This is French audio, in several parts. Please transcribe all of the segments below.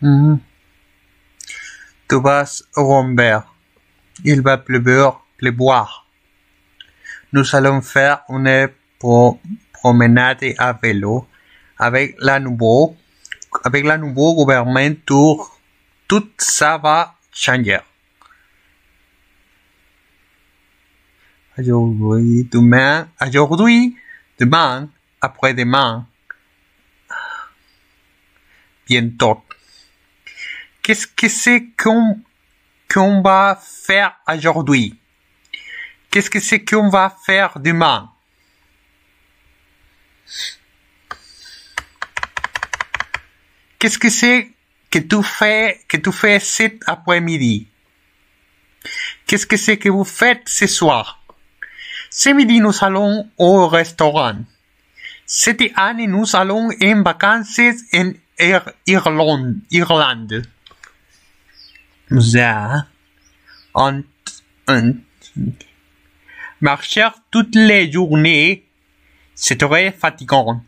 Mhm. Tu vas Rambert. Il va pleuvoir. Nous allons faire une promenade à vélo avec la nouveau gouvernement. Tout ça va changer. Aujourd'hui, demain, après-demain, bientôt. Qu'est-ce que c'est qu'on va faire aujourd'hui? Qu'est-ce que c'est qu'on va faire demain? Qu'est-ce que c'est que tu fais cet après-midi? Qu'est-ce que c'est que vous faites ce soir? Ce midi, nous allons au restaurant. Cette année, nous allons en vacances en Irlande. Marcher toutes les journées, c'est très fatigant.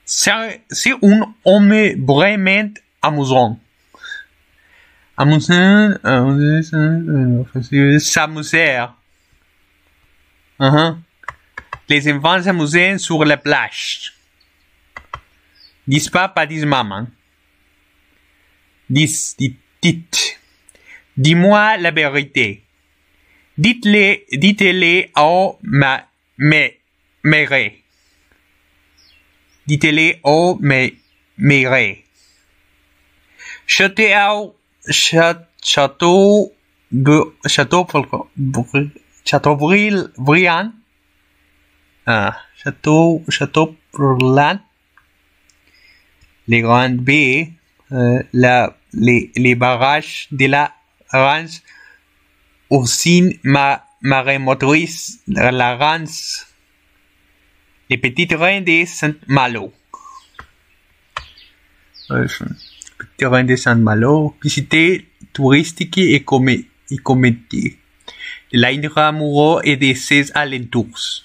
C'est un homme vraiment amusant. S'amuser. Les enfants s'amusent sur la plage. Dis papa, dis maman. Dis-moi la vérité. Dites-le au mère. Dites-le au mère. Chateaubriand. Chateaubriand. Les grandes baies, les barrages de la Rance, aussi marée motrice, la Rance, les petites reines de Saint-Malo. Petites reines de Saint-Malo, visiter touristique et comédie. De l'Intramuros et de ses alentours.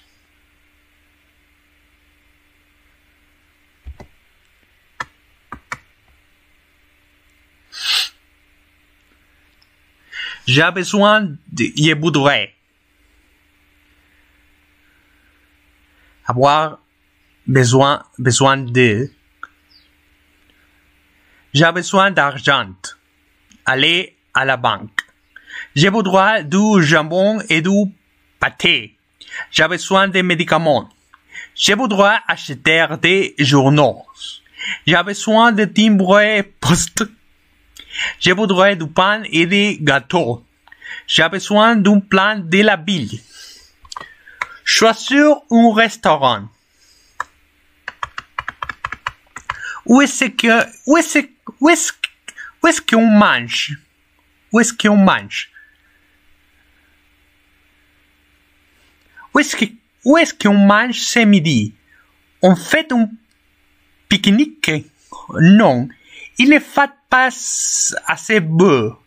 J'ai besoin je voudrais avoir besoin de. J'ai besoin d'argent. Aller à la banque. Je voudrais du jambon et du pâté. J'ai besoin de médicaments. Je voudrais acheter des journaux. J'ai besoin de timbres poste. Je voudrais du pain et des gâteaux. J'ai besoin d'un plan de la ville. Choisir un restaurant. Où est-ce qu'on mange? Où est-ce qu'on mange? Où est-ce qu'on mange ce midi? On fait un pique-nique? Non, il ne fait pas assez beau.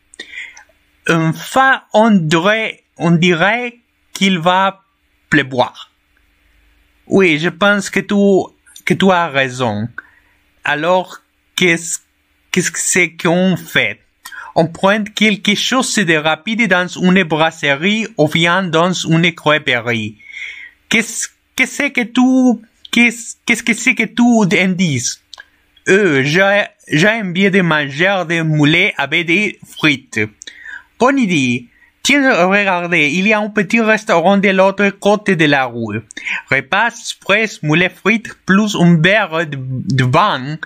Enfin, on dirait qu'il va pleuvoir. Oui, je pense que tu as raison. Alors, qu'est-ce que c'est qu'on fait? On prend quelque chose de rapide dans une brasserie ou bien dans une crêperie. Qu'est-ce que c'est que tu en dis? J'ai envie de manger des moulets avec des frites. Bonne idée. Tiens, regardez, il y a un petit restaurant de l'autre côté de la rue. Repas express, moulets frites, plus un verre de vin.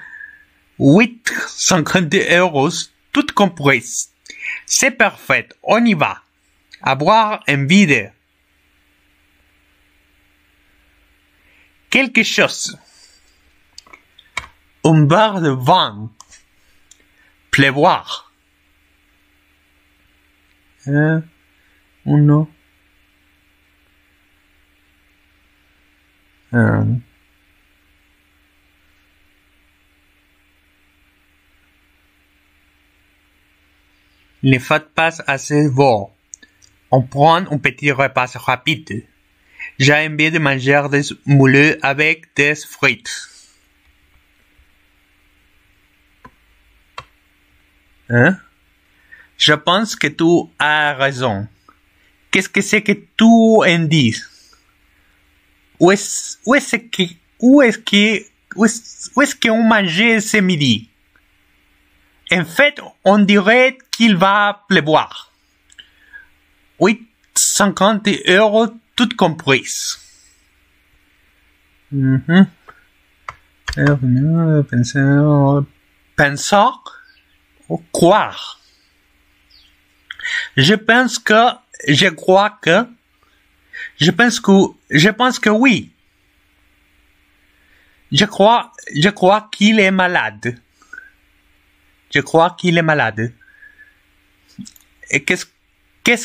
8,50 €, tout compris. C'est parfait, on y va. À boire un vide. Quelque chose. Un verre de vin. Pleuvoir. Uno. Ne faites pas assez beau. On prend un petit repas rapide. J'ai envie de manger des moules avec des fruits. Hein? Je pense que tu as raison. Qu'est-ce que c'est que tu en dis? Où est-ce qu'on mangeait ce midi? En fait, on dirait qu'il va pleuvoir. 8,50 € tout compris. Penser ou croire. Je pense que oui. Je crois qu'il est malade. Je crois qu'il est malade. Et qu'est-ce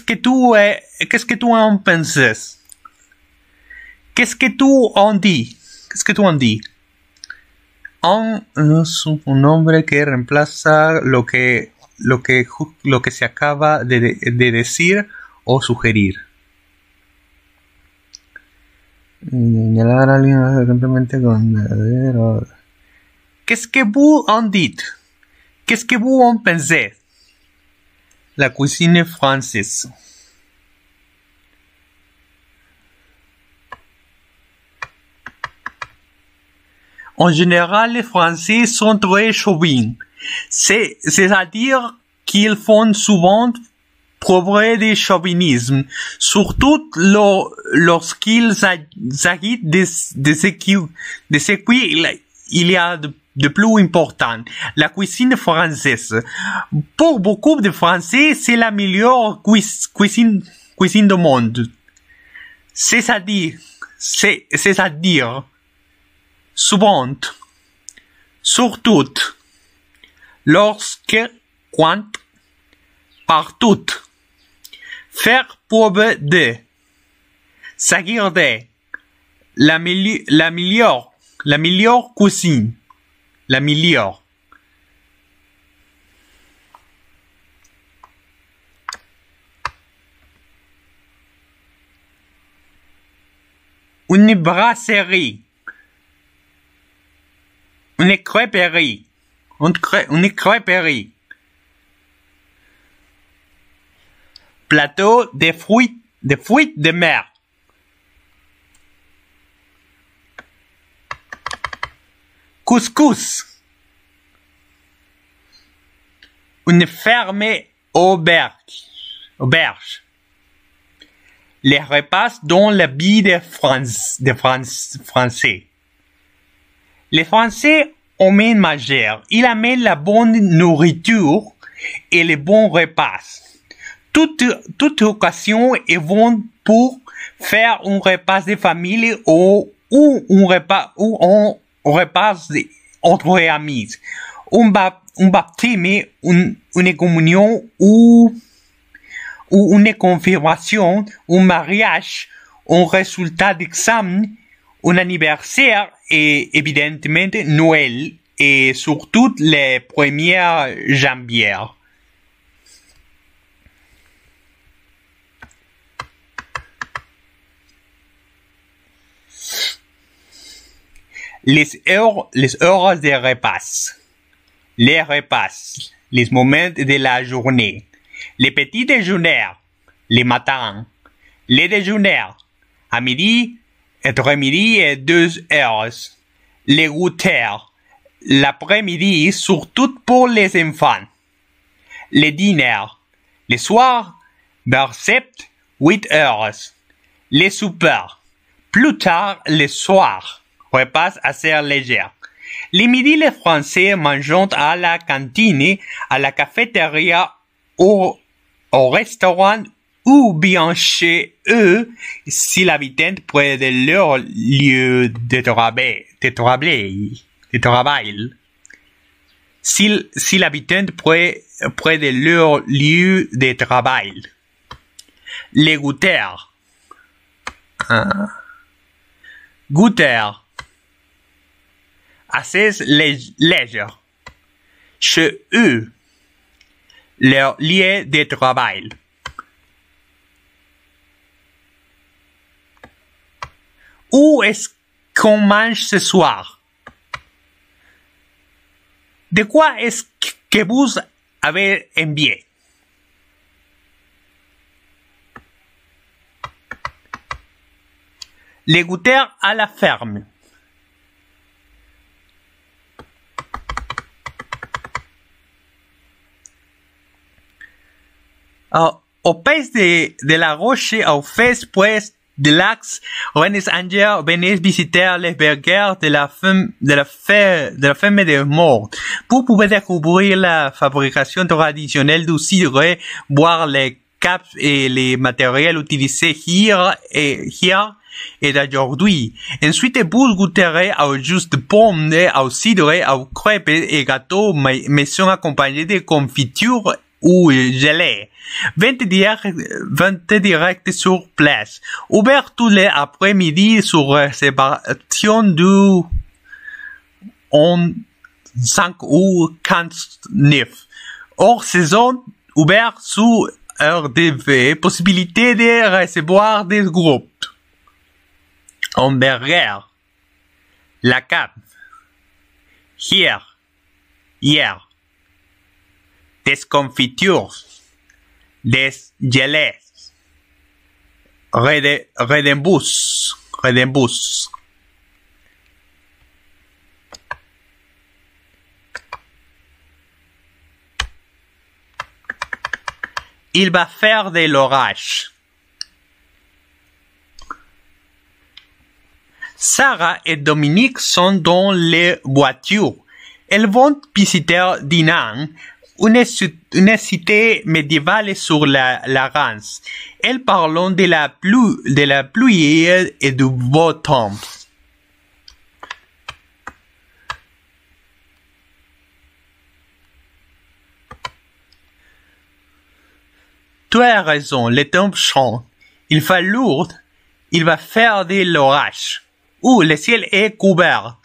que tu en penses? Qu'est-ce que tu en dis? Un nombre que reemplaza lo que se acaba de decir o sugerir. Señalar a alguien simplemente con verdadero. Qu'est-ce que vous en dites? Qu'est-ce que vous en pensez? La cuisine française. En général, les Français sont très chauvins. C'est-à-dire qu'ils font souvent preuve de chauvinisme, surtout lorsqu'il s'agit de ce qu'il y a de plus important, la cuisine française. Pour beaucoup de Français, c'est la meilleure cuisine du monde. C'est-à-dire, souvent, surtout, quand, partout, faire preuve de, s'agir de, la meilleure cuisine, la meilleure. Une brasserie. Une crêperie. Plateau de fruits de mer. Couscous. Une ferme auberge. Les repas dans la vie des Français. Les Français amènent manger. Ils amènent la bonne nourriture et les bons repas. Toute occasion est bonne pour faire un repas de famille ou un repas entre amis. Un baptême, une communion ou une confirmation, un mariage, un résultat d'examen, un anniversaire et évidemment Noël et surtout les premières janvier. Les heures de repas. Les repas. Les moments de la journée. Les petits déjeuners. Les matins. Les déjeuners. À midi, entre midi et 2 heures. Les goûters. L'après-midi, surtout pour les enfants. Les dîners. Les soirs, vers 7-8 heures. Les soupers. Plus tard, les soirs. Repas assez légers. Les midis, les Français mangent à la cantine, à la cafétéria, au restaurant ou bien chez eux si l'habitant près de leur lieu de travail. Si l'habitant près de leur lieu de travail. Les goûters. Goûters. Assez légers. Chez eux, leur lieu de travail. Où est-ce qu'on mange ce soir? De quoi est-ce que vous avez envie? Les goûteurs à la ferme. Au pays de la Roche, au fait, pues, de l'Axe, Renes Anger, venez visiter les burgers de la ferme de mort. Vous pouvez découvrir la fabrication traditionnelle du cidre, voir les caps et les matériels utilisés hier et d'aujourd'hui. Ensuite, vous goûterez au jus de pomme, au cidre, aux crêpes et gâteaux maison accompagnés de confitures ou gelée. Vente direct sur place. Ouvert tous les après-midi sur réservation du 5 ou 9. Hors saison, ouvert sous RDV, possibilité de recevoir des groupes. Hamburger. La cave. Hier. Des confitures. Des gelées. Redembus. Il va faire de l'orage. Sarah et Dominique sont dans les voitures. Elles vont visiter Dinan, une cité médiévale sur la Rance. Elles parlent de la pluie et du beau temps. Tu as raison, le temps change. Il fait lourd, il va faire de l'orage. Le ciel est couvert.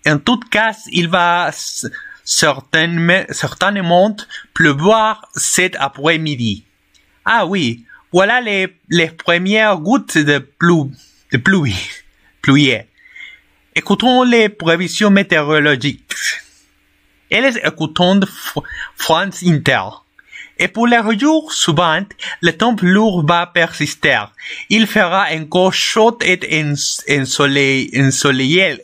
En tout cas, il va certainement pleuvoir cet après-midi. Ah oui, voilà les premières gouttes de pluie. Écoutons les prévisions météorologiques. Elles écoutent France Inter. Et pour les jours suivants, le temps lourd va persister. Il fera encore chaud et ensoleillé.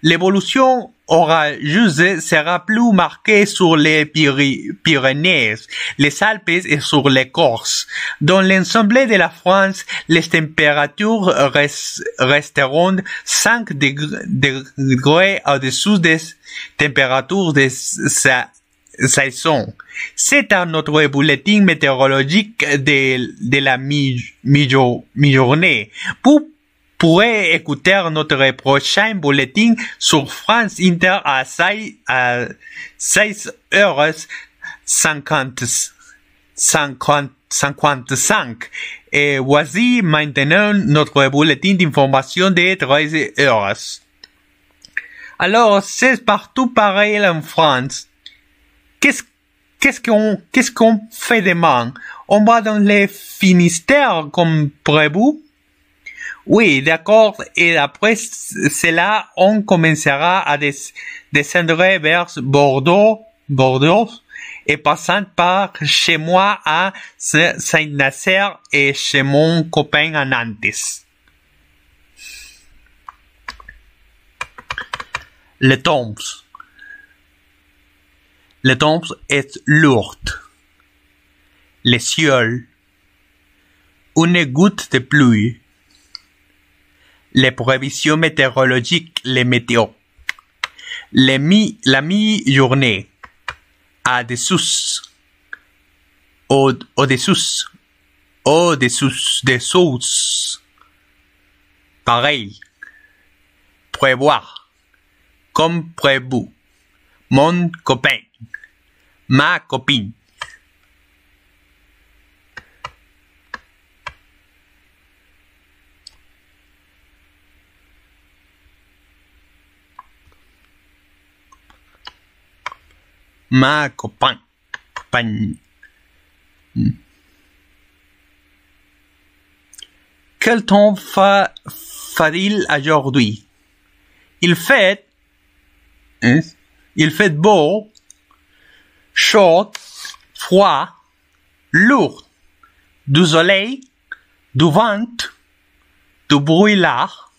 L'évolution orageuse sera plus marquée sur les Pyrénées, les Alpes et sur les Corses. Dans l'ensemble de la France, les températures resteront 5 degrés au-dessous des températures de saison. C'est un autre bulletin météorologique de la mi-journée. Vous pourrez écouter notre prochain bulletin sur France Inter à 16h55. Et voici maintenant notre bulletin d'information de 13h. Alors, c'est partout pareil en France. Qu'est-ce qu'on fait demain? On va dans les Finistères comme prévu? Oui, d'accord. Et après cela, on commencera à descendre vers Bordeaux, et passant par chez moi à Saint-Nazaire et chez mon copain à Nantes. Le temps est lourd. Le ciel. Une goutte de pluie. Les prévisions météorologiques, les météos. La mi-journée. Au-dessous. Pareil. Prévoir. Comme prévu. Mon copain. Ma copine. Ma copain. Quel temps fait-il aujourd'hui? Il fait beau, chaud, froid, lourd, du soleil, du vent, du brouillard,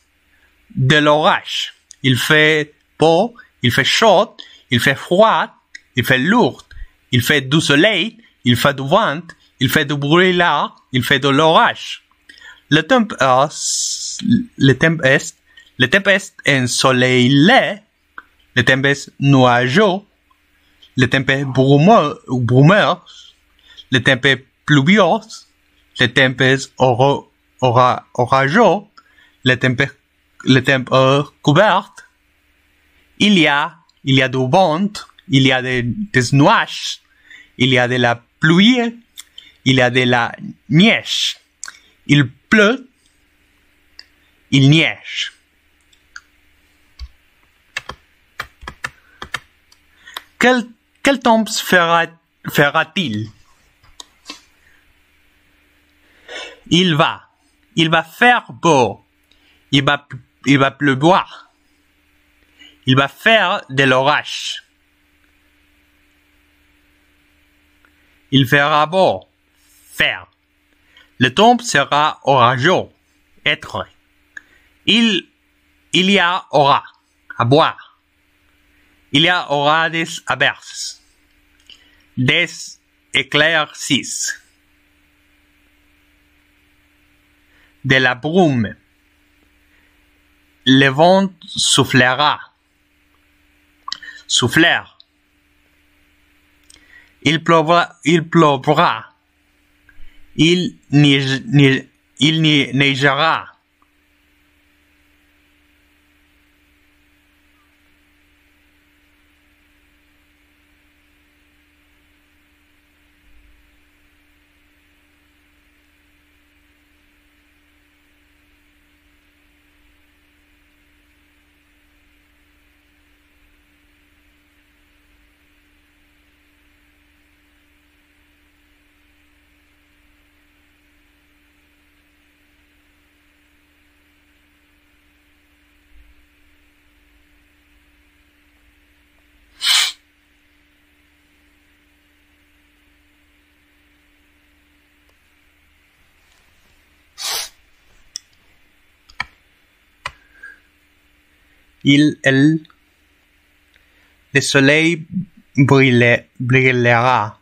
de l'orage. Il fait beau, il fait chaud, il fait froid, il fait lourd, il fait du soleil, il fait du vent, il fait du brouillard, il fait de l'orage. Le tempête ensoleillée, le tempête nuageux, le tempête brumeux, le tempête pluvieux, le tempête orageux, le tempête couverte. Il y a du vent, il y a des nuages, il y a de la pluie, il y a de la neige. Il pleut, il neige. Quel temps fera-t-il? Il va faire beau, il va pleuvoir, il va faire de l'orage. Il fera beau, faire. Le temps sera orageux, être. Il y aura à boire. Il y aura des averses, des éclaircies, de la brume. Le vent soufflera. Souffler. Il pleuvra. Il neigera. Le soleil brillera.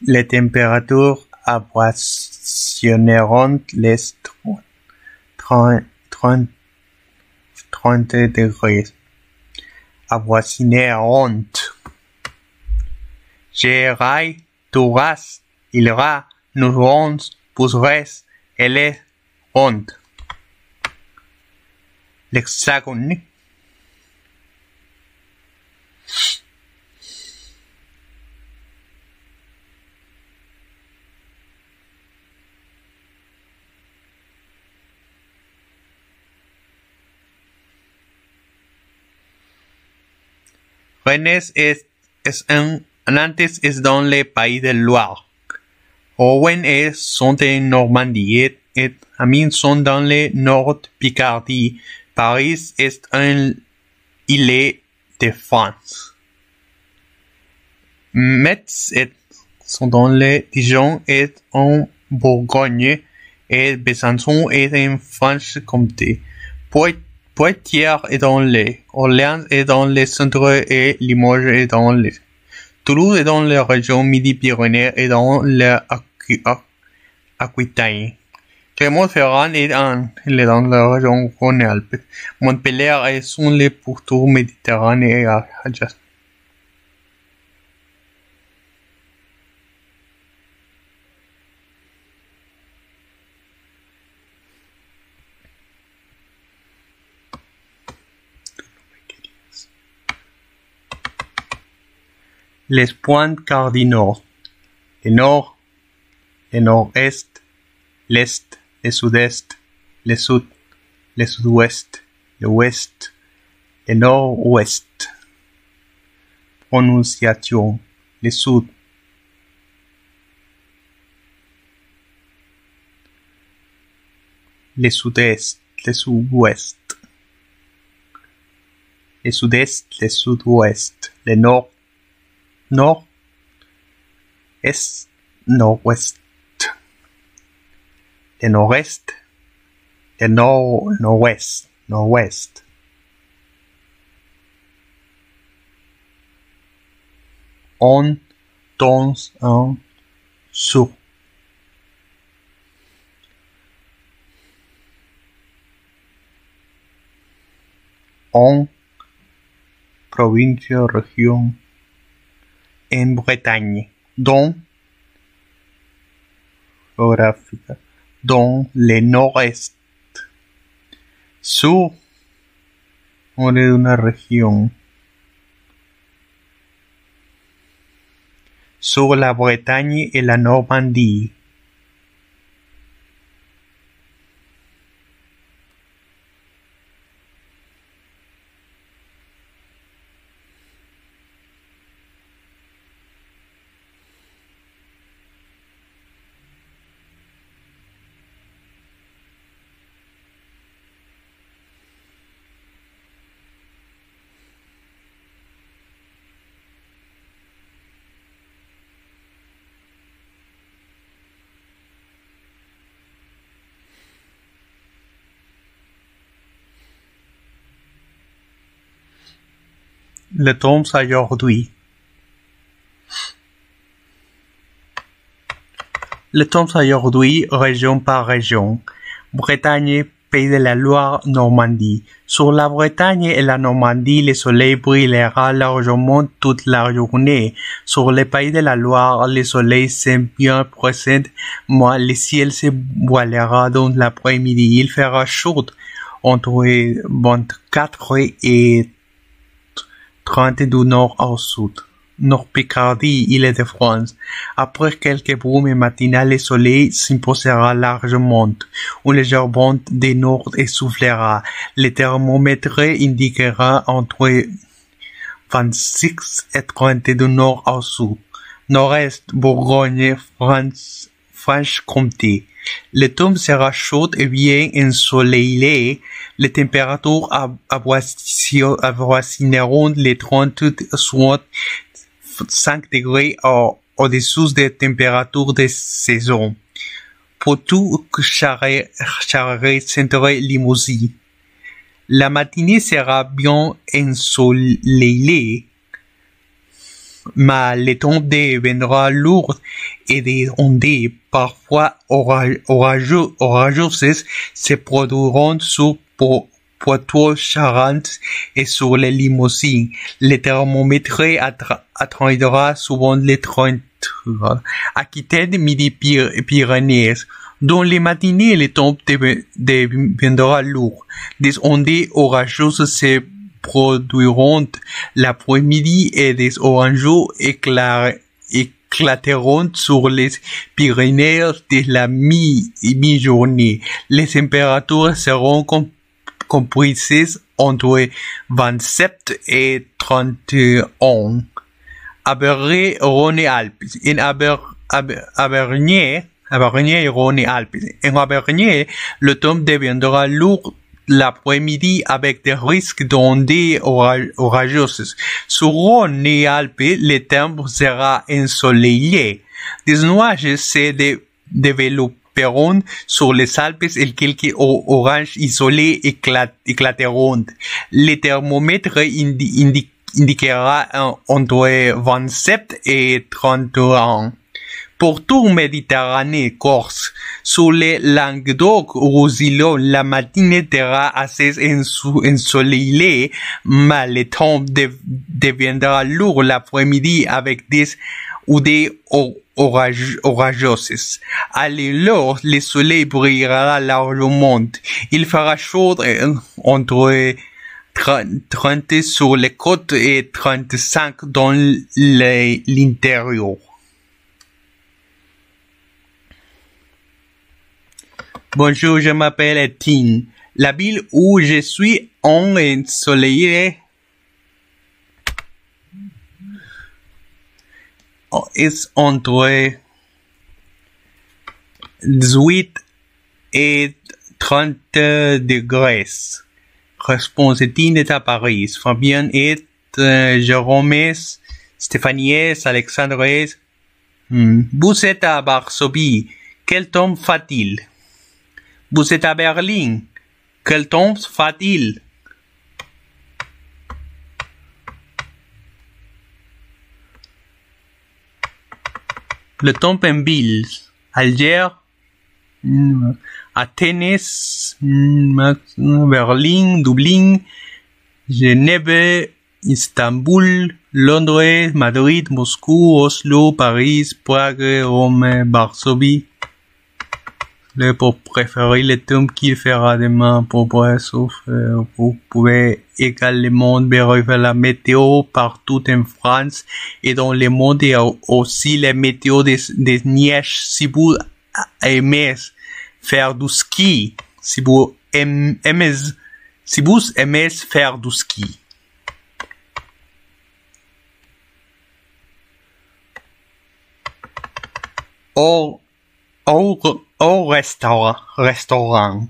Les températures avoisineront les 30 degrés. Avoisineront. J'irai, tu iras, il ira, nous irons, vous irez, elles iront. L'hexagone. Rennes Nantes est dans le pays de Loire. Rouen sont en Normandie et Amiens sont dans le nord Picardie. Paris est un île de France. Metz sont dans le Dijon et en Bourgogne et Besançon est en Franche-Comté. Poitiers est dans le Orléans est dans le centre et Limoges est dans le Toulouse est dans la région Midi-Pyrénées et dans l'Aquitaine. Clermont-Ferrand est dans la région Rhône-Alpes. Montpellier est sur le pourtour méditerranéen adjacent. Les points cardinaux. Le nord, le nord-est, l'est, le sud-est, le sud, le sud-ouest, le ouest, le nord-ouest. Prononciation, le sud. le sud-est, le sud-ouest, le sud-est, le sud-ouest, le nord, nord, est, nord-ouest, le nord-est, le nord, nord-ouest, nord-ouest. On, dans, en, sur. En, province, région, en Bretagne, dans, géographique, dans le nord-est, sur, on est une région, sur la Bretagne et la Normandie. Le temps aujourd'hui. Le temps aujourd'hui, région par région. Bretagne, Pays de la Loire, Normandie. Sur la Bretagne et la Normandie, le soleil brillera largement toute la journée. Sur le Pays de la Loire, le soleil s'est bien présent, mais le ciel se voilera dans l'après-midi. Il fera chaud entre 24 et 30 du nord au sud. Nord-Picardie, Île-de-France. Après quelques brumes matinales, le soleil s'imposera largement. Un léger vent de nord soufflera. Le thermomètre indiquera entre 26 et 30 du nord au sud. Nord-est, Bourgogne, Franche-Comté. Le temps sera chaud et bien ensoleillé. Les températures avoisineront les 30, soit 5 degrés au-dessous des températures de saison. Poitou, Charest, Limousin. La matinée sera bien ensoleillée, mais le temps deviendra lourd et des ondes parfois orageuses se produiront sur Poitou-Charentes et sur les Limousin. Le thermomètre atteindra souvent les 30. Aquitaine, Midi-Pyrénées. Dans les matinées, le temps deviendra lourd. Des ondes orageuses se produiront l'après-midi et des orageux éclateront sur les Pyrénées de la mi-journée. Les températures seront comprises entre 27 et 31. Abergé, Rhône-Alpes. Auvergne, Rhône-Alpes. En Auvergne, le temps deviendra lourd l'après-midi avec des risques d'ondes orageuses. Sur Rhône-Alpes, le temps sera ensoleillé. Des nuages se développeront sur les Alpes et quelques orages isolés éclateront. Le thermomètre indiquera entre 27 et 31. Pour tout Méditerranée, Corse, sur les Languedoc-Roussillon, la matinée sera assez ensoleillée, mais le temps deviendra lourd l'après-midi avec des ou des orageuses. Alors, le soleil brillera largement. Il fera chaud entre 30 sur les côtes et 35 dans l'intérieur. Bonjour, je m'appelle Etienne. La ville où je suis ensoleillée est entre 18 et 30 degrés. Réponse Étienne est à Paris. Fabien est Jérôme, Stéphanie, Alexandre. Vous êtes à Varsovie. Quel temps fait-il? Vous êtes à Berlin. Quel temps fait-il? Le temps en ville. Alger, Athènes, Berlin, Dublin, Genève, Istanbul, Londres, Madrid, Moscou, Oslo, Paris, Prague, Rome, Varsovie. Pour préférer le temps qu'il fera demain pour sauf vous pouvez également vérifier la météo partout en France et dans le monde et aussi la météo des neiges si vous aimez faire du ski, si vous aimez faire du ski. Au restaurant.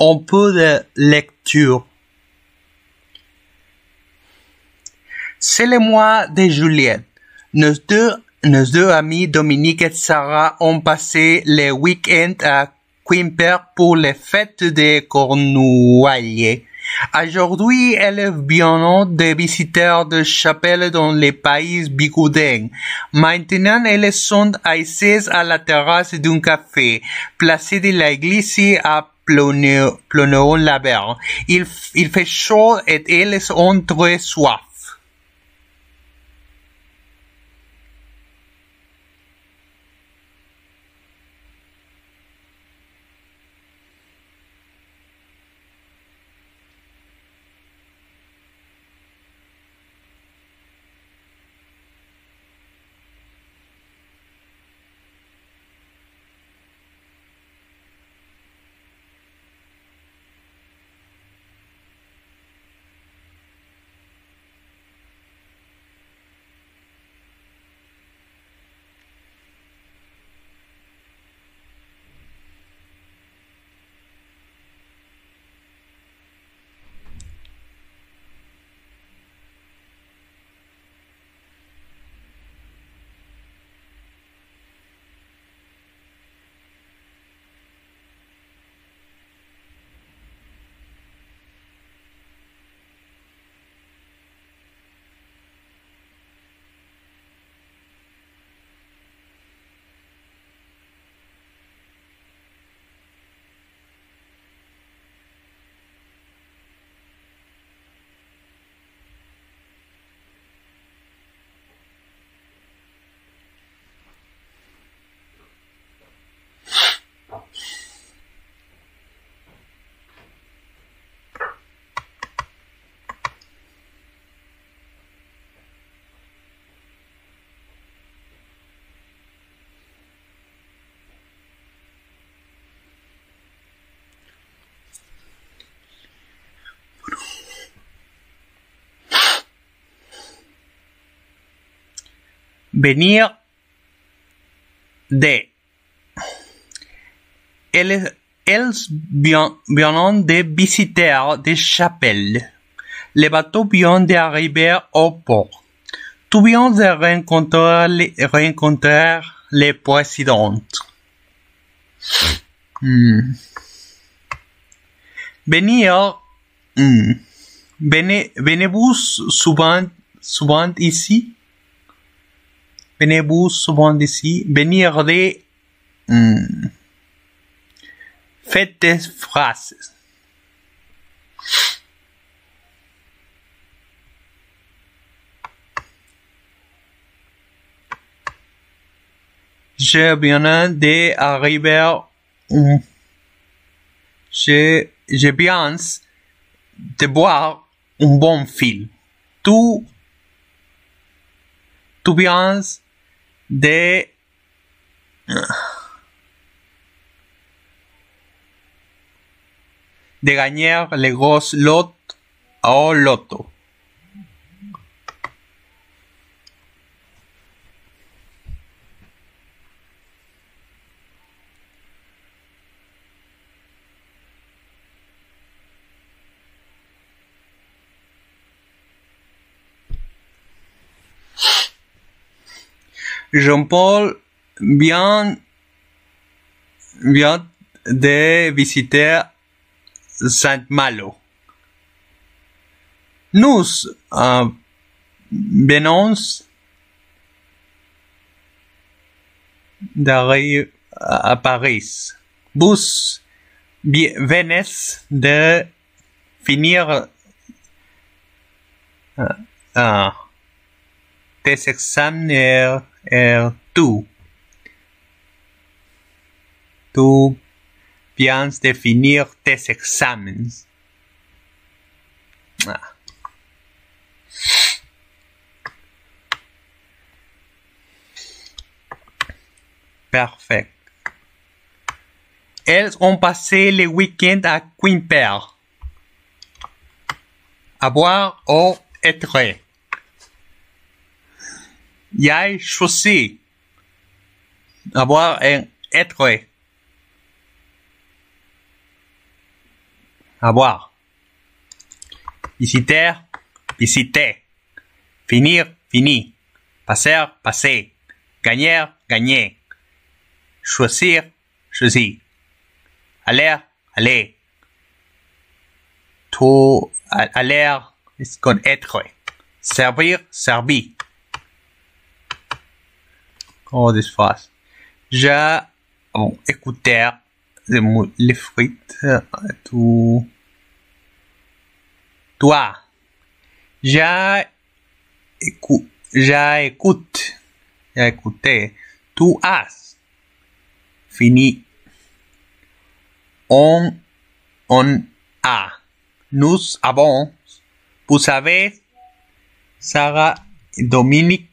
Un peu de lecture. C'est le mois de juillet. Nos deux amis Dominique et Sarah ont passé le week-end à Quimper pour les fêtes de Cornouailles. Aujourd'hui, elles viennent de visiteurs de chapelle dans les pays bigoudins. Maintenant, elles sont assises à la terrasse d'un café, placé de l'église à Plonéon-la-Berre. Il fait chaud et elles ont très soif. Venir de. Elles viennent de visiter des chapelles. Le bateau vient d'arriver au port. Tu viens de rencontrer le président. Venir. Venez-vous souvent ici? Venez-vous souvent ici? Venir de. Faites des phrases. je viens d'arriver. Je viens de boire un bon film. Tu viens de gagner les grosses lots au loto. Jean-Paul vient de visiter Saint-Malo. Nous venons d'arriver à Paris. Vous venez de finir tes examens et tu viens de finir tes examens. Parfait. Elles ont passé le week-end à Quimper. À boire au Étretat. J'ai choisi à boire un Étretat. À boire. Visiter, visiter. Finir, fini. Passer, passer. Gagner, gagner. Choisir, choisir. Aller, aller. Tout, aller, con être. Servir, servir. Oh, this fast. J'ai écouté les frites. Toi. J'ai écouté. Tu as fini. On a. Nous avons. Vous savez, Sarah et Dominique.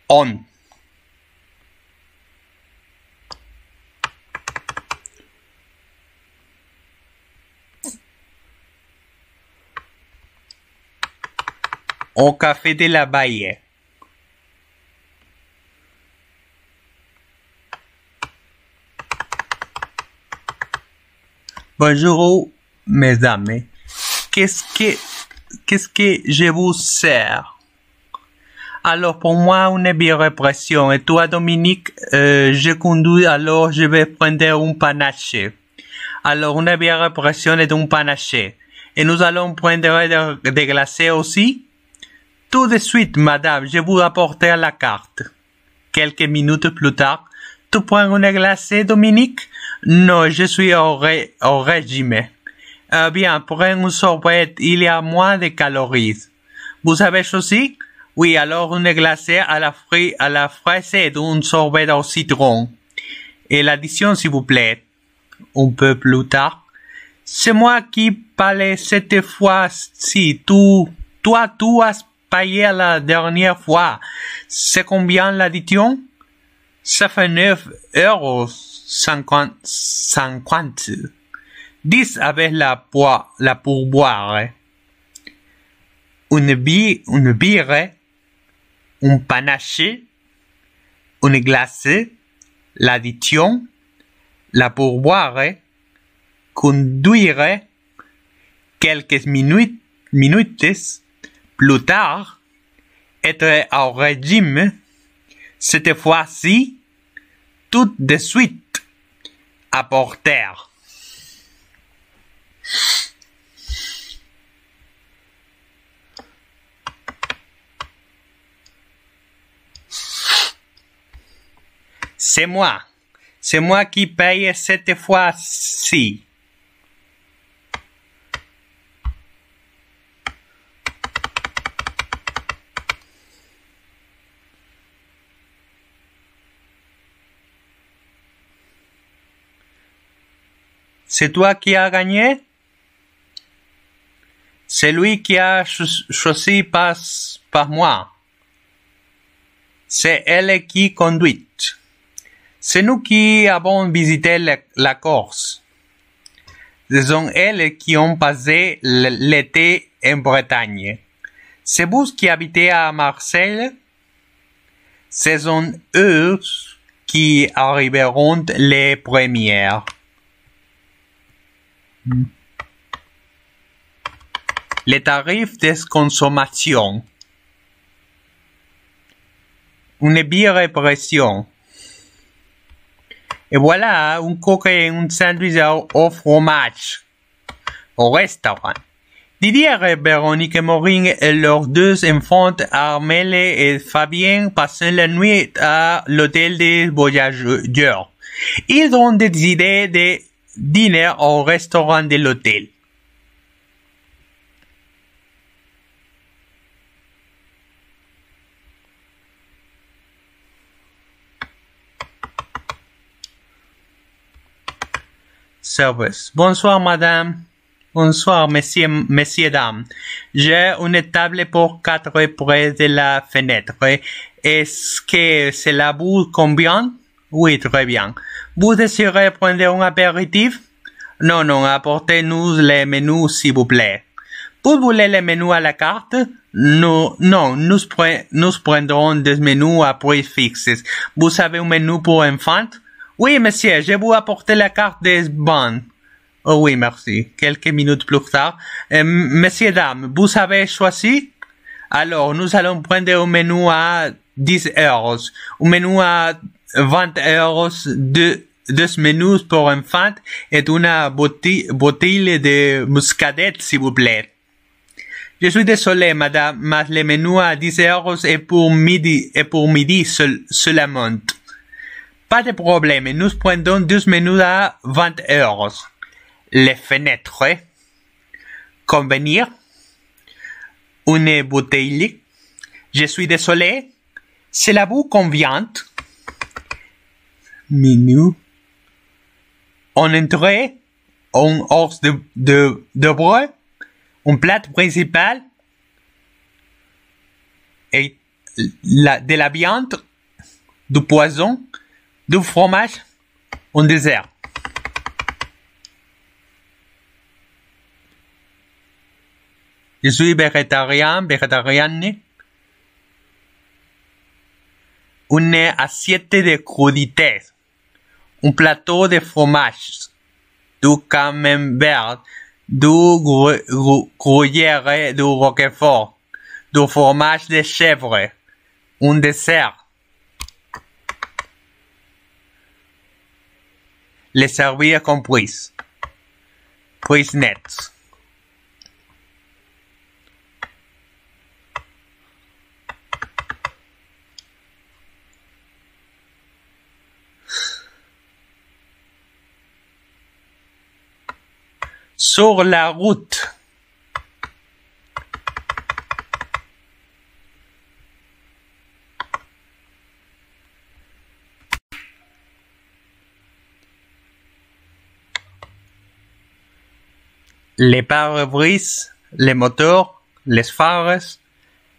On. Au café de la Baie. Bonjour, mesdames. Qu'est-ce que je vous sers? Alors, pour moi, une bière pression. Et toi, Dominique, je conduis, alors je vais prendre un panaché. Alors, une bière pression et un panaché. Et nous allons prendre des glacés aussi? Tout de suite, madame, je vous apporter la carte. Quelques minutes plus tard, tu prends une glacée, Dominique? Non, je suis au régime. Bien, pour un sorbet, il y a moins de calories. Vous avez choisi? Oui, alors une glacée à la fraise et un sorbet au citron. Et l'addition, s'il vous plaît. Un peu plus tard. C'est moi qui parlais cette fois-ci. Tu as payé la dernière fois. C'est combien l'addition? Ça fait 9,50 €. 10 avec la pourboire. Une bière, un panaché, une glacée, l'addition, la pourboire, conduire, quelques minutes plus tard, être au régime, cette fois-ci, tout de suite, apporter. C'est moi qui paye cette fois-ci. C'est toi qui as gagné? Celui qui a choisi passe par moi. C'est elle qui conduit. C'est nous qui avons visité la Corse. Ce sont elles qui ont passé l'été en Bretagne. C'est vous qui habitez à Marseille? Ce sont eux qui arriveront les premières. Les tarifs de consommation. Une bière pression. Et voilà un coq et un sandwich au fromage. Au restaurant. Didier et Véronique Morin et leurs deux enfants, Armelle et Fabien, passent la nuit à l'hôtel des voyageurs. Ils ont décidé de dîner au restaurant de l'hôtel. Service. Bonsoir, madame. Bonsoir, messieurs, dames. J'ai une table pour 4 près de la fenêtre. Est-ce que cela vous convient? Oui, très bien. Vous désirez prendre un apéritif? Non, apportez-nous les menus, s'il vous plaît. Vous voulez les menus à la carte? Non, nous prendrons des menus à prix fixes. Vous avez un menu pour enfants? Oui, monsieur, je vous apporte la carte des bancs. Oh oui, merci. Quelques minutes plus tard. Messieurs, dames, vous avez choisi? Alors, nous allons prendre un menu à 10 €, un menu à 20 €, deux menus pour enfants et une bouteille de muscadet, s'il vous plaît. Je suis désolé, madame, mais le menu à 10 € est pour midi seulement. Pas de problème, nous prenons 2 menus à 20 €. Les fenêtres. Convenir. Une bouteille. Je suis désolé. Cela vous convient? Menu. En entrée. Un os de bœuf. Un plat principal. Et de la viande. Du poisson. Du fromage. Un dessert. Je suis végétarienne. Une assiette de crudités. Un plateau de fromage. Du camembert. Du gruyère, du roquefort. Du fromage de chèvre. Un dessert. Les servir compris. Prix net. Sur la route. Les pare-brises, les moteurs, les phares,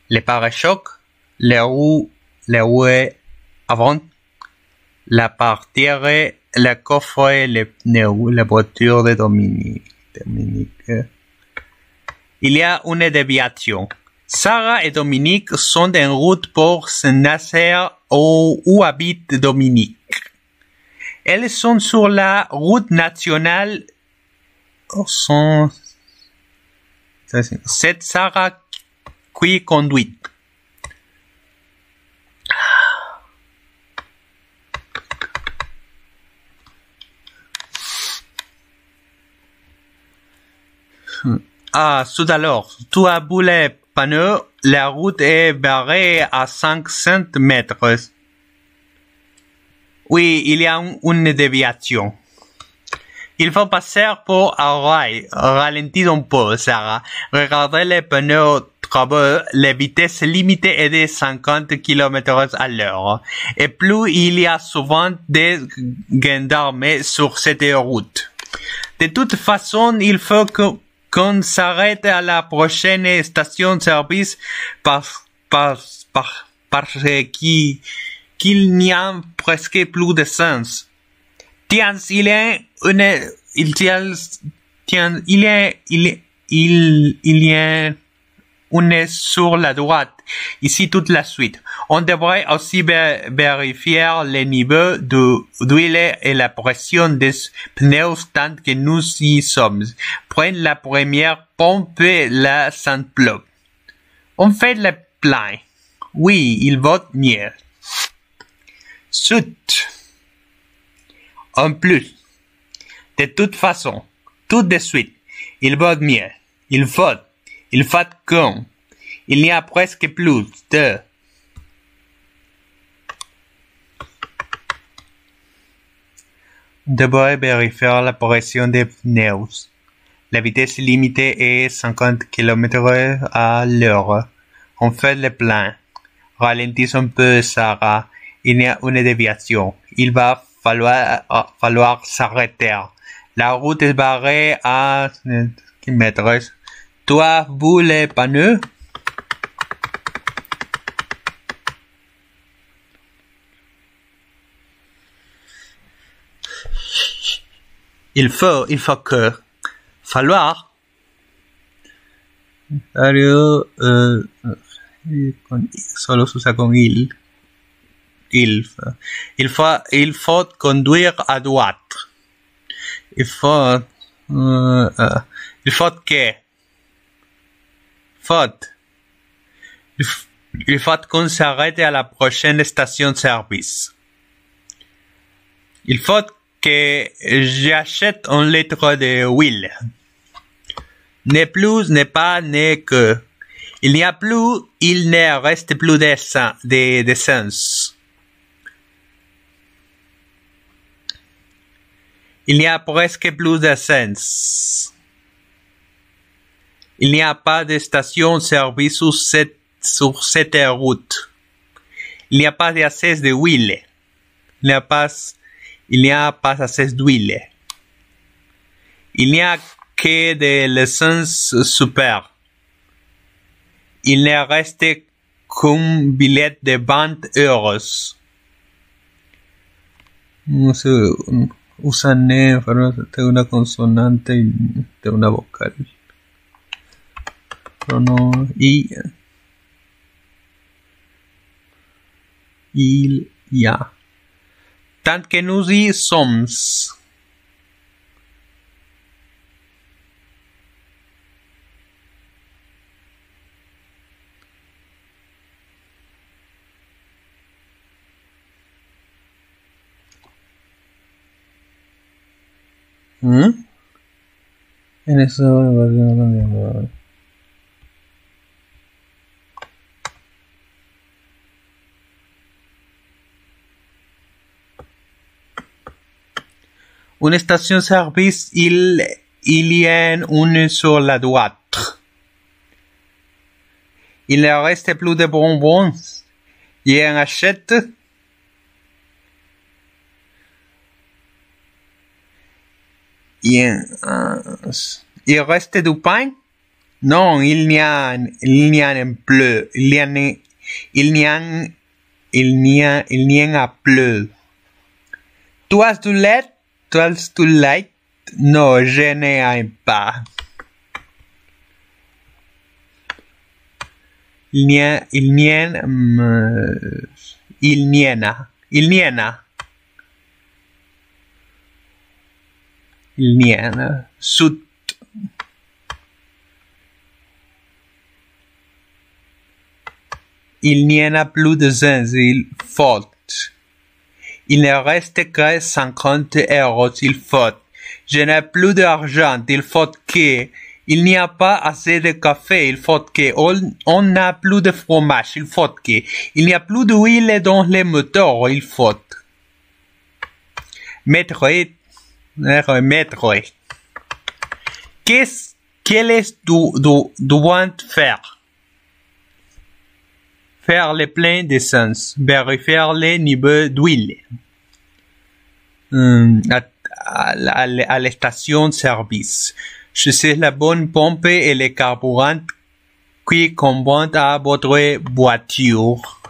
les pare-chocs, les roues avant, la portière, le coffre, les pneus, la voiture de Dominique. Il y a une déviation. Sarah et Dominique sont en route pour Saint-Nazaire où habite Dominique. Elles sont sur la route nationale. C'est Sarah qui conduit. Tout alors, tu as boulé panneau, la route est barrée à 500 mètres. Oui, il y a une déviation. Il faut passer pour un rail. Ralentis un peu, Sarah. Regardez les pneus travaux. La vitesse limitée est de 50 km à l'heure. Et plus il y a souvent des gendarmes sur cette route. De toute façon, il faut qu'on s'arrête à la prochaine station-service parce qu'il n'y a presque plus de sens. Tiens, il y a une sur la droite. Ici, toute la suite. On devrait aussi vérifier le niveau d'huile et la pression des pneus tant que nous y sommes. Prenez la première pompe et la sans-bloc. On fait le plein. Oui, il vote mieux. Chut. En plus. De toute façon. Tout de suite. Il vote mieux. Il vote con. Il n'y a presque plus de... On devrait vérifier la pression des pneus. La vitesse limitée est 50 km à l'heure. On fait le plein. Ralentis un peu, Sarah. Il y a une déviation. Il va falloir s'arrêter. La route est barrée à km. Toi, vous les pneus? Il faut falloir. Solo se usa con il. Il faut conduire à droite. Il faut qu'on s'arrête à la prochaine station-service. Il faut que j'achète un litre d'huile. Ne plus, ne pas, ne que. Il n'y a plus, il ne reste plus d'essence. Il n'y a presque plus d'essence. Il n'y a pas de station-service sur cette route. Il n'y a pas assez d'huile. Il n'y a pas assez d'huile. Il n'y a que de l'essence super. Il ne reste qu'un billet de 20 euros. Usan ne de una consonante y de una vocal. Prono y il ya. Tant que nous y sommes. En eso no. Une station-service, il y a une sur la droite. Il ne reste plus de bonbons. Il en achète. Il reste du pain? Non, il n'y en plus. Il n'y en a plus. Tu as du lait? Non, je n'en ai pas. Il n'y en a. Sut. Il n'y en a plus de zens, il faut. Il ne reste que 50 euros, il faut. Je n'ai plus d'argent, il faut que. Il n'y a pas assez de café, il faut que. On n'a plus de fromage, il faut que. Il n'y a plus d'huile dans les moteurs, il faut. Maître. Quel est doit faire? Faire le plein d'essence. Vérifier les niveaux d'huile. à la station-service. Choisissez la bonne pompe et le carburant qui convient à votre voiture.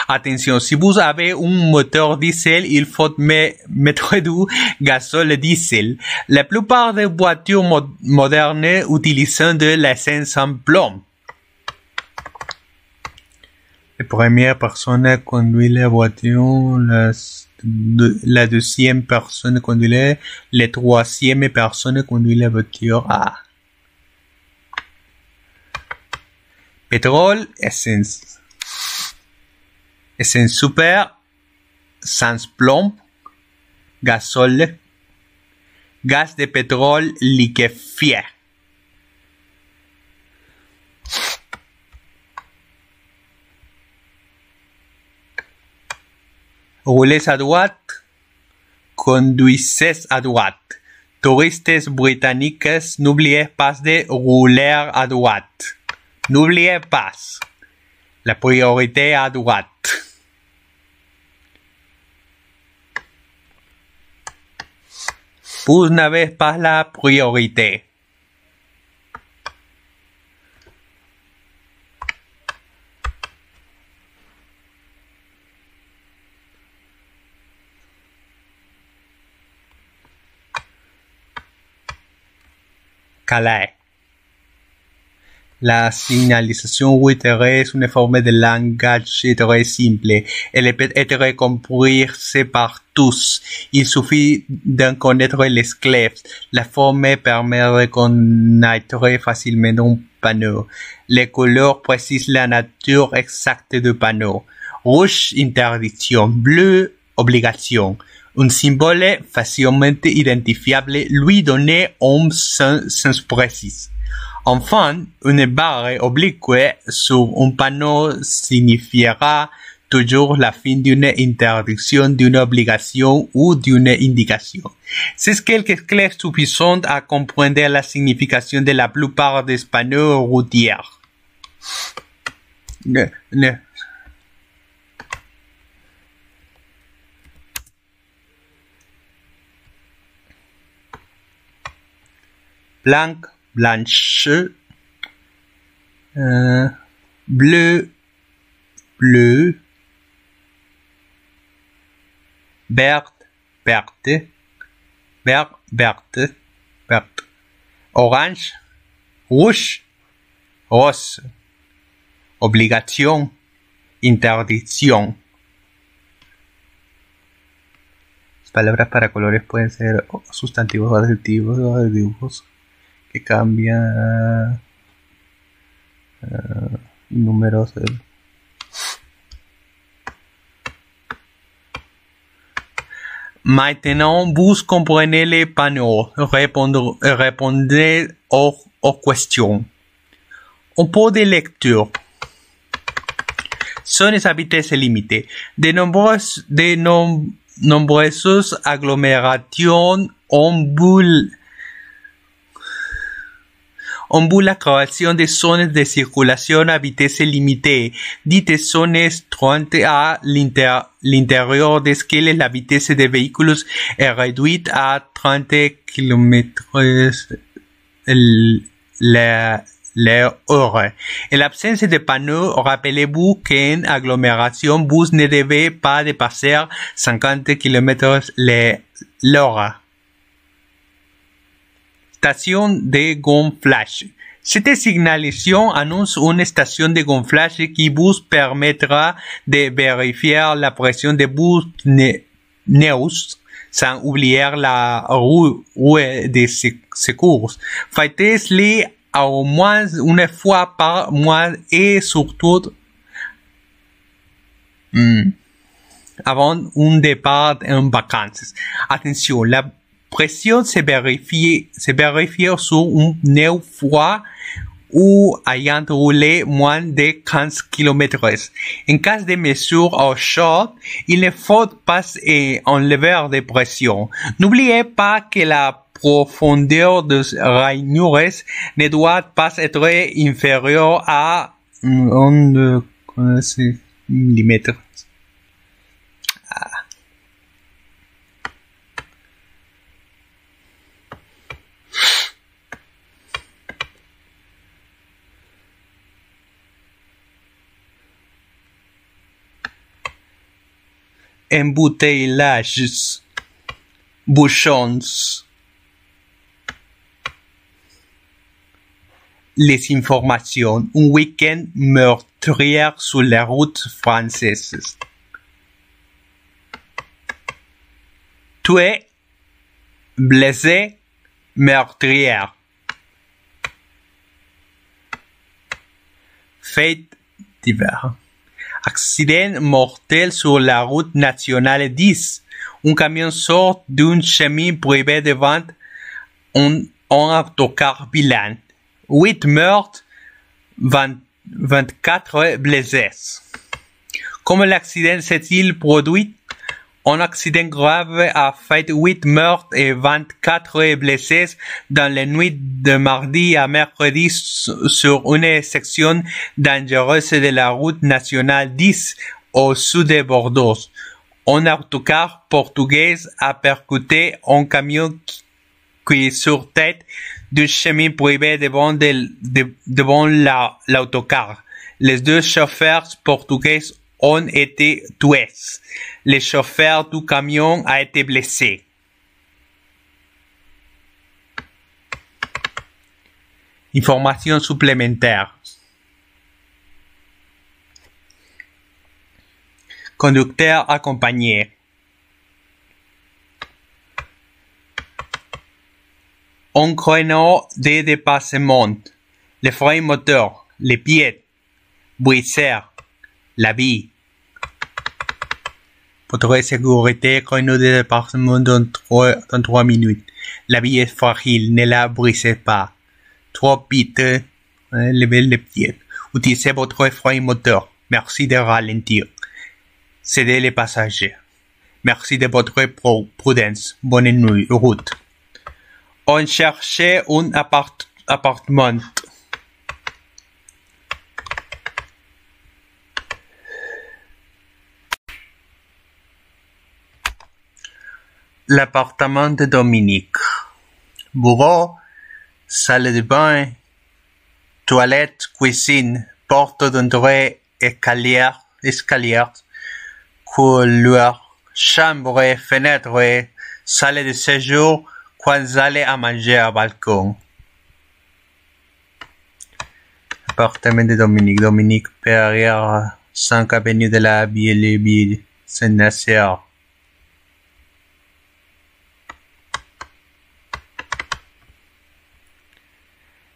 Attention, si vous avez un moteur diesel, il faut mettre du gazole diesel. La plupart des voitures modernes utilisent de l'essence en plomb. La première personne conduit la voiture, la deuxième personne conduit la troisième personne conduit la voiture. Pétrole, essence super, sans plomb, gazole, gaz de pétrole liquéfié. Roulez à droite, conduisez à droite. Touristes britanniques, n'oubliez pas de rouler à droite. N'oubliez pas. La priorité à droite. Vous n'avez pas la priorité. Calais. La signalisation routière est une forme de langage très simple. Elle peut être comprise par tous. Il suffit d'en connaître les clés. La forme permet de reconnaître facilement un panneau. Les couleurs précisent la nature exacte du panneau. Rouge, interdiction. Bleu, obligation. Un symbole facilement identifiable lui donne un sens précis. Enfin, une barre oblique sur un panneau signifiera toujours la fin d'une interdiction, d'une obligation ou d'une indication. C'est quelques clés suffisantes à comprendre la signification de la plupart des panneaux routiers. Blanc, blanche, bleu, bleu, vert, verte, vert, verte, verte, orange, rouge, rose, obligation, interdiction. Las palabras para colores pueden ser sustantivos, adjetivos o adjetivos que cambian números. Maintenant, vous comprenez les panneaux. Répondez aux questions. Un peu de lecture. Zones à vitesse limitée. De nombreuses agglomérations ont vu la création de zones de circulation à vitesse limitée, dites zones 30 à l'intérieur desquelles la vitesse des véhicules est réduite à 30 km/h. En l'absence de panneaux, rappelez-vous qu'en agglomération, vous ne devez pas dépasser 50 km/h. Station de gonflage. Cette signalisation annonce une station de gonflage qui vous permettra de vérifier la pression de vos pneus sans oublier la roue de secours. Faites-le au moins une fois par mois et surtout avant un départ en vacances. Attention, la pression se vérifie sur un pneu froid ou ayant roulé moins de 15 km/h. En cas de mesure au chaud, il ne faut pas enlever de pression. N'oubliez pas que la profondeur des rainures ne doit pas être inférieure à 1 mm. embouteillages, bouchons, les informations, un week-end meurtrier sur les routes françaises. Tué, blessé, meurtrière. Fait divers. Accident mortel sur la route nationale 10. Un camion sort d'un chemin privé devant un autocar bilan. 8 meurtres, 24 blessés. Comment l'accident s'est-il produit? Un accident grave a fait 8 meurtres et 24 blessés dans la nuit de mardi à mercredi sur une section dangereuse de la route nationale 10 au sud de Bordeaux. Un autocar portugais a percuté un camion qui sortait du chemin privé devant l'autocar. Les deux chauffeurs portugais ont été tués. Le chauffeur du camion a été blessé. Informations supplémentaires. Conducteur accompagné. Un créneau de dépassement. Les freins moteurs. Les pieds. Briseur. La vie. Pour trouver sécurité, créneau de dépassement dans 3 minutes. La vie est fragile, ne la brisez pas. Trop vite, levez les pieds. Utilisez votre frein moteur. Merci de ralentir. Cédez les passagers. Merci de votre prudence. Bonne nuit, route. On cherchait un appartement. L'appartement de Dominique. Bureau, salle de bain, toilette, cuisine, porte d'entrée, escalier, couloir, chambre, fenêtre, salle de séjour, coin salle à manger à balcon. Appartement de Dominique. Dominique Perrière, 5 avenue de la Ville, Saint-Nazaire.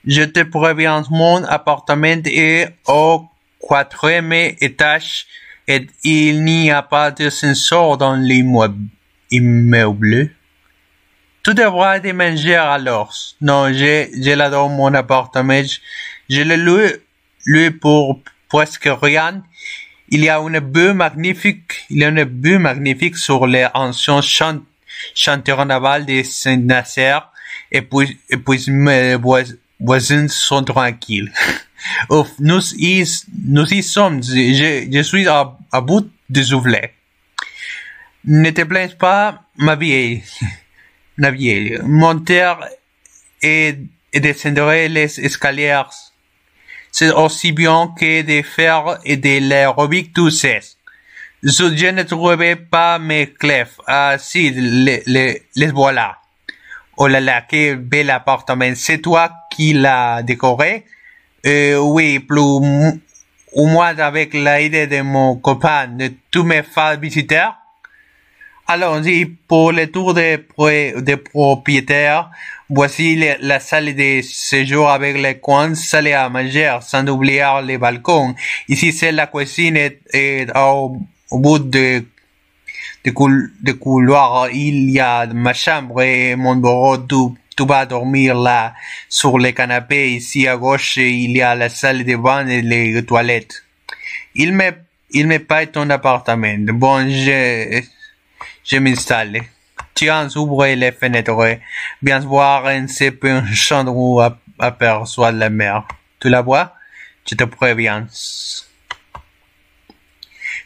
Je te préviens, mon appartement est au 4e étage et il n'y a pas d'ascenseur dans l'immeuble. Tu devras déménager alors. Non, je l'adore mon appartement. Je l'ai loué pour presque rien. Il y a une vue magnifique sur les anciens chantiers navals de Saint-Nazaire et puis mes voisins sont tranquilles. Ouf, nous y sommes. Je suis à bout de souffler. Ne te plains pas, ma vieille. Monter et descendre les escaliers, c'est aussi bien que de faire et de l'aérobic tout seul. Je ne trouvais pas mes clés. Ah si, les voilà. Oh là là, quel bel appartement. C'est toi qui l'as décoré? Oui, plus ou moins avec l'aide de mon copain. Tu me fais visiter? Allons-y pour le tour des propriétaires. Voici la salle de séjour avec les coins, salle à manger, sans oublier les balcons. Ici, c'est la cuisine et au bout de couloir, il y a ma chambre et mon bureau. Tu vas dormir là, sur le canapé. Ici, à gauche, il y a la salle de bain et les toilettes. Il me paye ton appartement. Bon, je m'installe. Tiens, ouvre les fenêtres. Bien voir un peu une chambre où aperçoit la mer. Tu la vois? Je te préviens.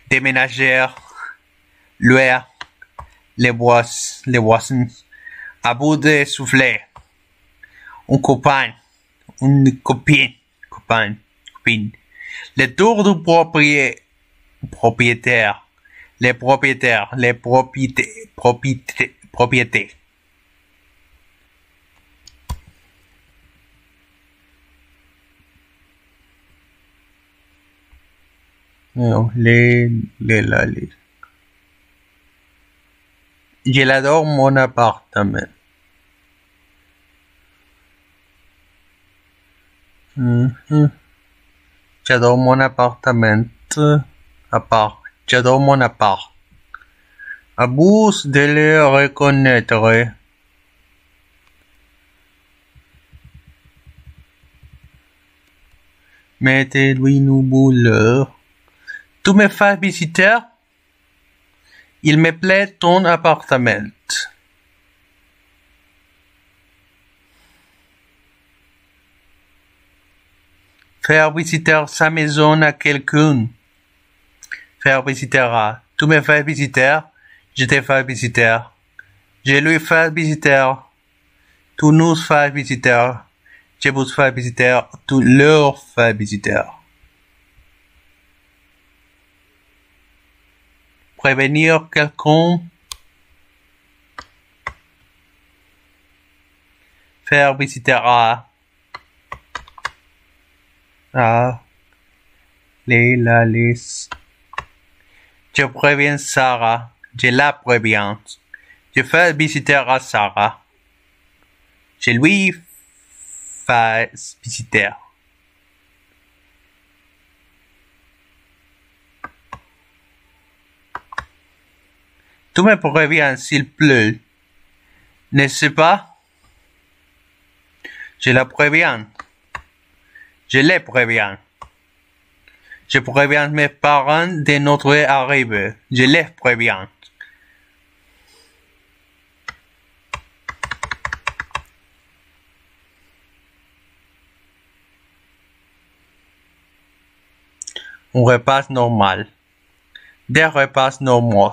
Déménager, louer, les voisins, à bout de souffler. Un copain, une copine. Le tour du propriétaire. Les propriétaires, les propriétés. Non, les. J'adore mon appartement. J'adore mon appartement. J'adore mon appart. À vous de le reconnaître. Mettez-lui une boule. Tu me fais visiter? Il me plaît ton appartement. Faire visiter sa maison à quelqu'un. Faire visiter à. Tu me fais visiter? Je te fais visiter. Je lui fais visiter. Tu nous fais visiter. Je vous fais visiter. Tu leur fais visiter. Prévenir quelqu'un. Faire visiter à. Les. Je préviens Sarah. Je la préviens. Je fais visiter à Sarah. Je lui fais visiter. Tu me préviens s'il pleut. N'est-ce pas? Je la préviens. Je les préviens. Je préviens mes parents de notre arrivée. Je les préviens. Un repas normal. Des repas normaux.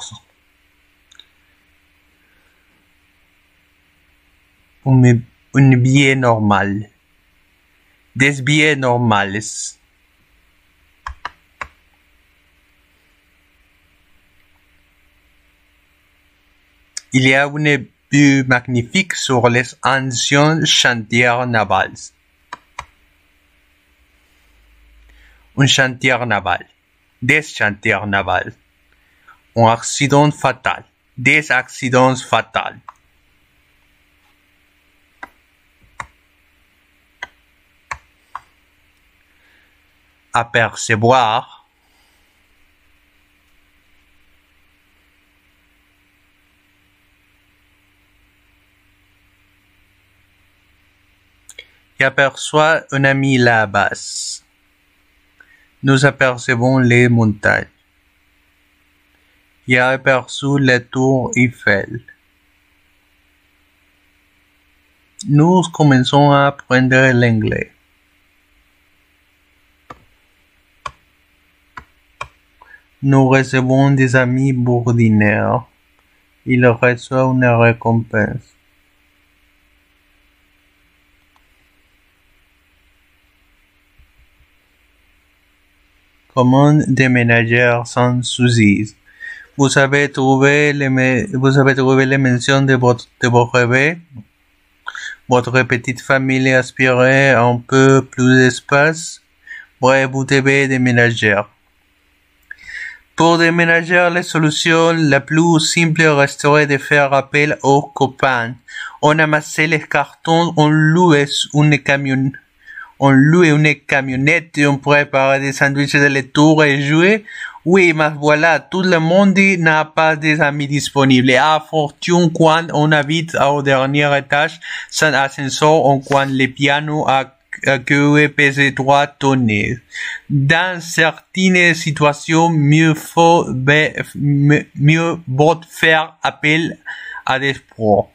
Un billet normal. Des billets normales. Il y a une vue magnifique sur les anciens chantiers navals. Un chantier naval. Des chantiers navals. Un accident fatal. Des accidents fatals. Apercevoir. J'aperçois un ami là-bas. Nous apercevons les montagnes. J'ai aperçu la tour Eiffel. Nous commençons à apprendre l'anglais. Nous recevons des amis bourdinaires. Il reçoit une récompense. Comment déménager sans soucis? Vous avez trouvé les mentions de vos rêves? Votre petite famille aspirait à un peu plus d'espace? Bref, vous devez déménager. Pour déménager, la solution la plus simple resterait de faire appel aux copains. On amassait les cartons, on louait une camionnette, on préparait des sandwichs de la tour et jouait. Oui, mais voilà, tout le monde n'a pas des amis disponibles. À fortune, quand on habite au dernier étage, sans ascenseur, on quand le piano a que pèse 3 tonnes. Dans certaines situations, mieux vaut faire appel à des pros.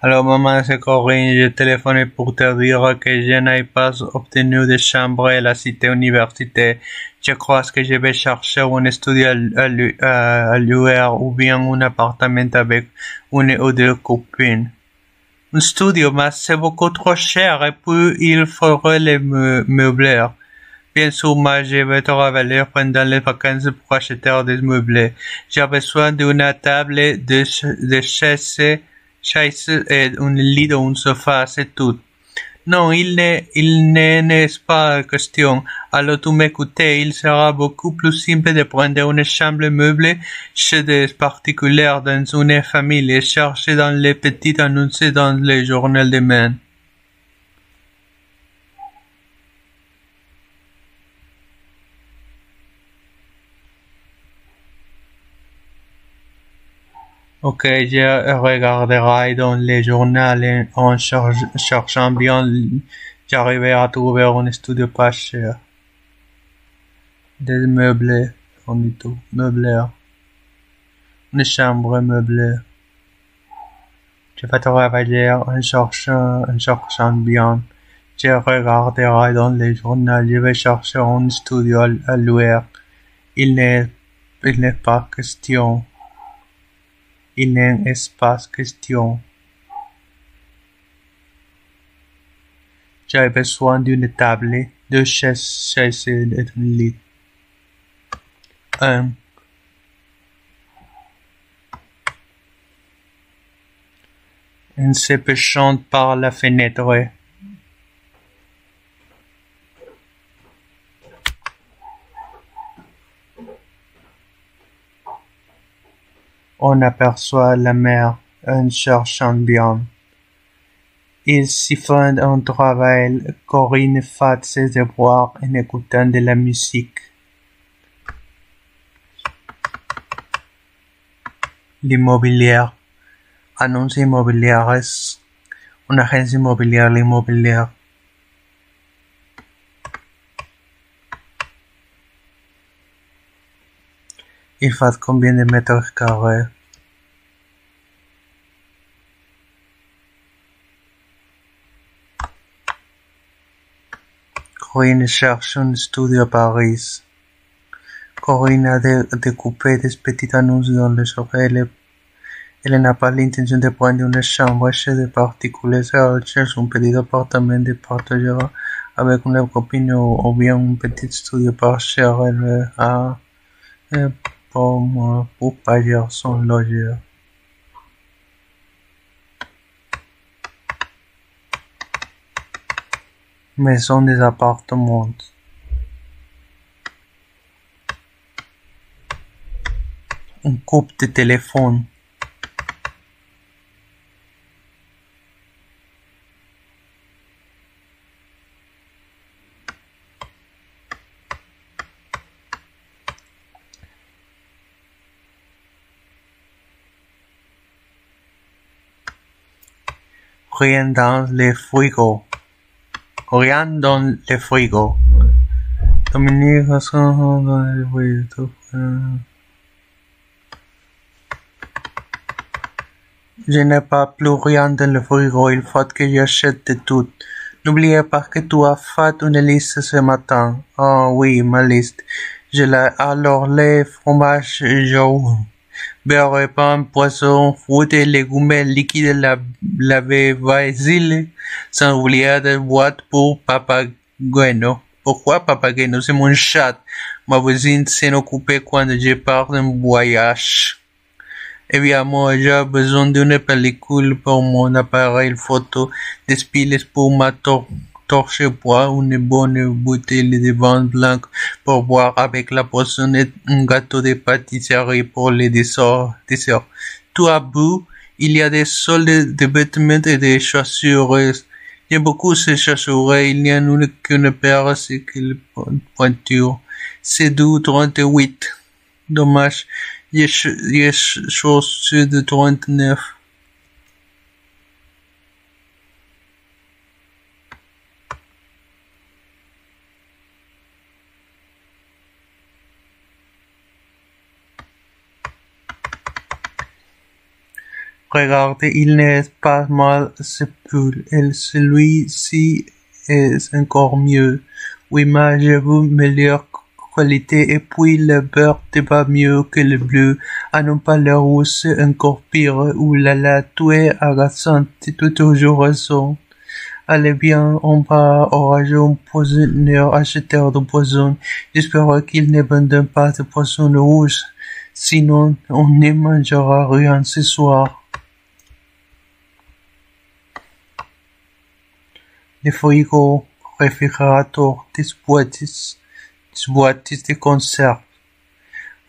Alors, maman, c'est Corinne, j'ai téléphoné pour te dire que je n'ai pas obtenu de chambre à la cité universitaire. Je crois que je vais chercher un studio à l'UR ou bien un appartement avec une ou deux copines. Un studio, mais c'est beaucoup trop cher et puis il faudrait les meubler. Bien sûr, moi, je vais travailler pendant les vacances pour acheter des meubles. J'ai besoin d'une table, de chaises et un lit ou un sofa, c'est tout. Non, n'est pas question. Alors tu m'écoutes, il sera beaucoup plus simple de prendre une chambre meublée chez des particuliers dans une famille et chercher dans les petites annonces dans les journaux de main. Ok, je regarderai dans les journaux en cherchant bien, j'arriverai à trouver un studio pas cher. Des meubles, on dit tout, meublé. Une chambre meublée. Je vais travailler en cherchant bien. Je regarderai dans les journaux, je vais chercher un studio à louer. Il n'est pas question. Il n'est pas question. J'ai besoin d'une table, deux chaises et d'un lit. 1. En se penchant par la fenêtre. On aperçoit la mer en cherchant bien. Il s'y fait un travail. Corinne fait ses devoirs en écoutant de la musique. L'immobilier. Annonce immobilière. Une agence immobilière, l'immobilier. Il fait combien de mètres carrés? Corinne cherche un studio à Paris. Corinne a découpé des petites annonces dans les oreilles. Elle n'a pas l'intention de prendre une chambre chez des particuliers. Elle cherche un petit appartement de partager avec une copine ou bien un petit studio pas cher. Elle a pour payer son logeur. Maison des appartements. Un coupe de téléphone. Rien dans le frigo. Rien dans le frigo. Dominique, dans le frigo. Je n'ai pas plus rien dans le frigo, il faut que j'achète tout. N'oubliez pas que tu as fait une liste ce matin. Oh oui, ma liste. Je l'ai alors lait, fromage jaune, beurre, pain, poisson, fruits et légumes liquides, laver, vaisselle, sans oublier de boîte pour Papageno. Pourquoi Papageno? C'est mon chat. Ma voisine s'en occupait quand je pars en voyage. Évidemment, j'ai besoin d'une pellicule pour mon appareil photo, des piles pour ma torche bois, une bonne bouteille de vin blanc pour boire avec la poisson et un gâteau de pâtisserie pour les desserts. Tout à bout, il y a des soldes de vêtements et des chaussures. J'aime beaucoup ces chaussures. Il n'y en a qu'une paire, c'est quelle pointure. C'est du 38. Dommage. Chaussures de 39. Regardez, il n'est pas mal ce pull, et celui-ci est encore mieux. Oui, mais j'avoue, meilleure qualité, et puis le beurre n'est pas mieux que le bleu. À non pas le rouge, c'est encore pire. Ouh là là, tu es agaçante, tu as toujours raison. Allez bien, on va enrager un poisonneur acheteur de poison. J'espère qu'il ne vende pas de poisson rouge. Sinon, on ne mangera rien ce soir. Le frigo, réfrigérateur, des boîtes de conserve,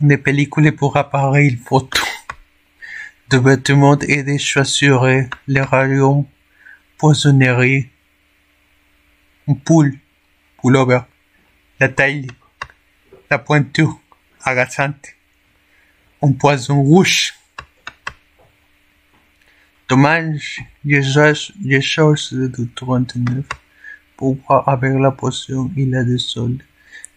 des pellicules pour appareil photo, de vêtements et des chaussures, les rayons, poissonnerie, un pullover, la taille, la pointure, agaçante, un poison rouge. Dommage, j'ai cherché de 39 pour voir avec la potion, il a des soldes.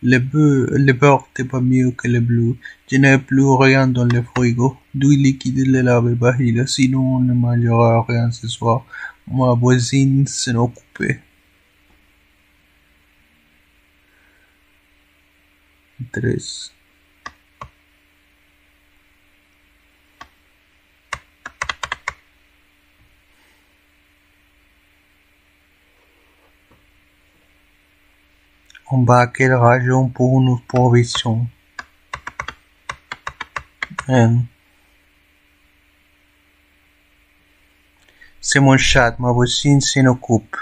Le beurre n'est pas mieux que le bleu. Je n'ai plus rien dans le frigo. Du liquide le lave-vaisselle, sinon on ne mangera rien ce soir. Ma voisine s'en occupait. 13. On bat quelle raison pour nos provisions. C'est mon chat, ma voisine s'en occupe.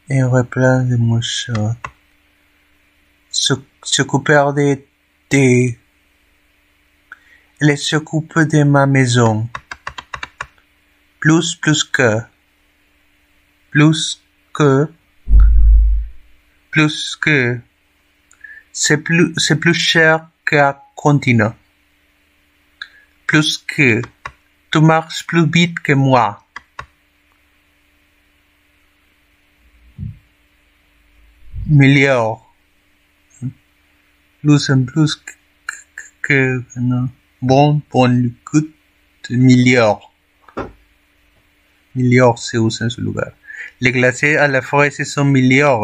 Et reprend de mon chat. S'occuper elle s'occupe de ma maison. Plus que. C'est plus cher qu'à continent. Plus que. Tu marches plus vite que moi. Milliard. Plus en plus que non. Bon, le coûte milliard. Milliard, c'est où ce lugar. Les glacés à la fraise sont milliards.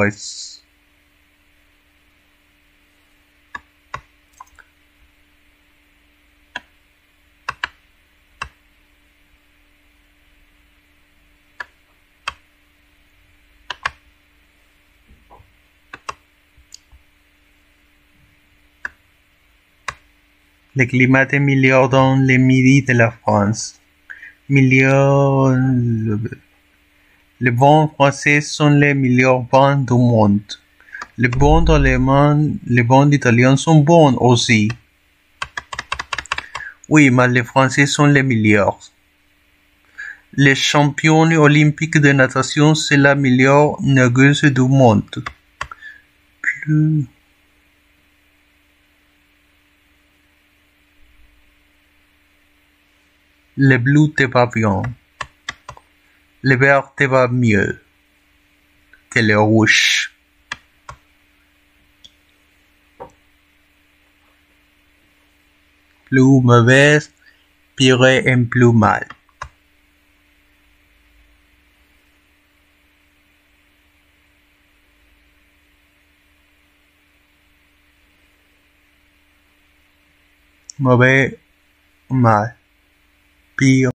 Le climat est meilleur dans le midi de la France. Les vents français sont les meilleurs vents du monde. Les vents allemands, les vents italiens sont bons aussi. Oui, mais les Français sont les meilleurs. Les champions olympiques de natation, c'est la meilleure nageuse du monde. Le bleu te va bien. Le vert te va mieux que le rouge. Plus mauvaise, pire et plus mal. Mauvais, mal, pire.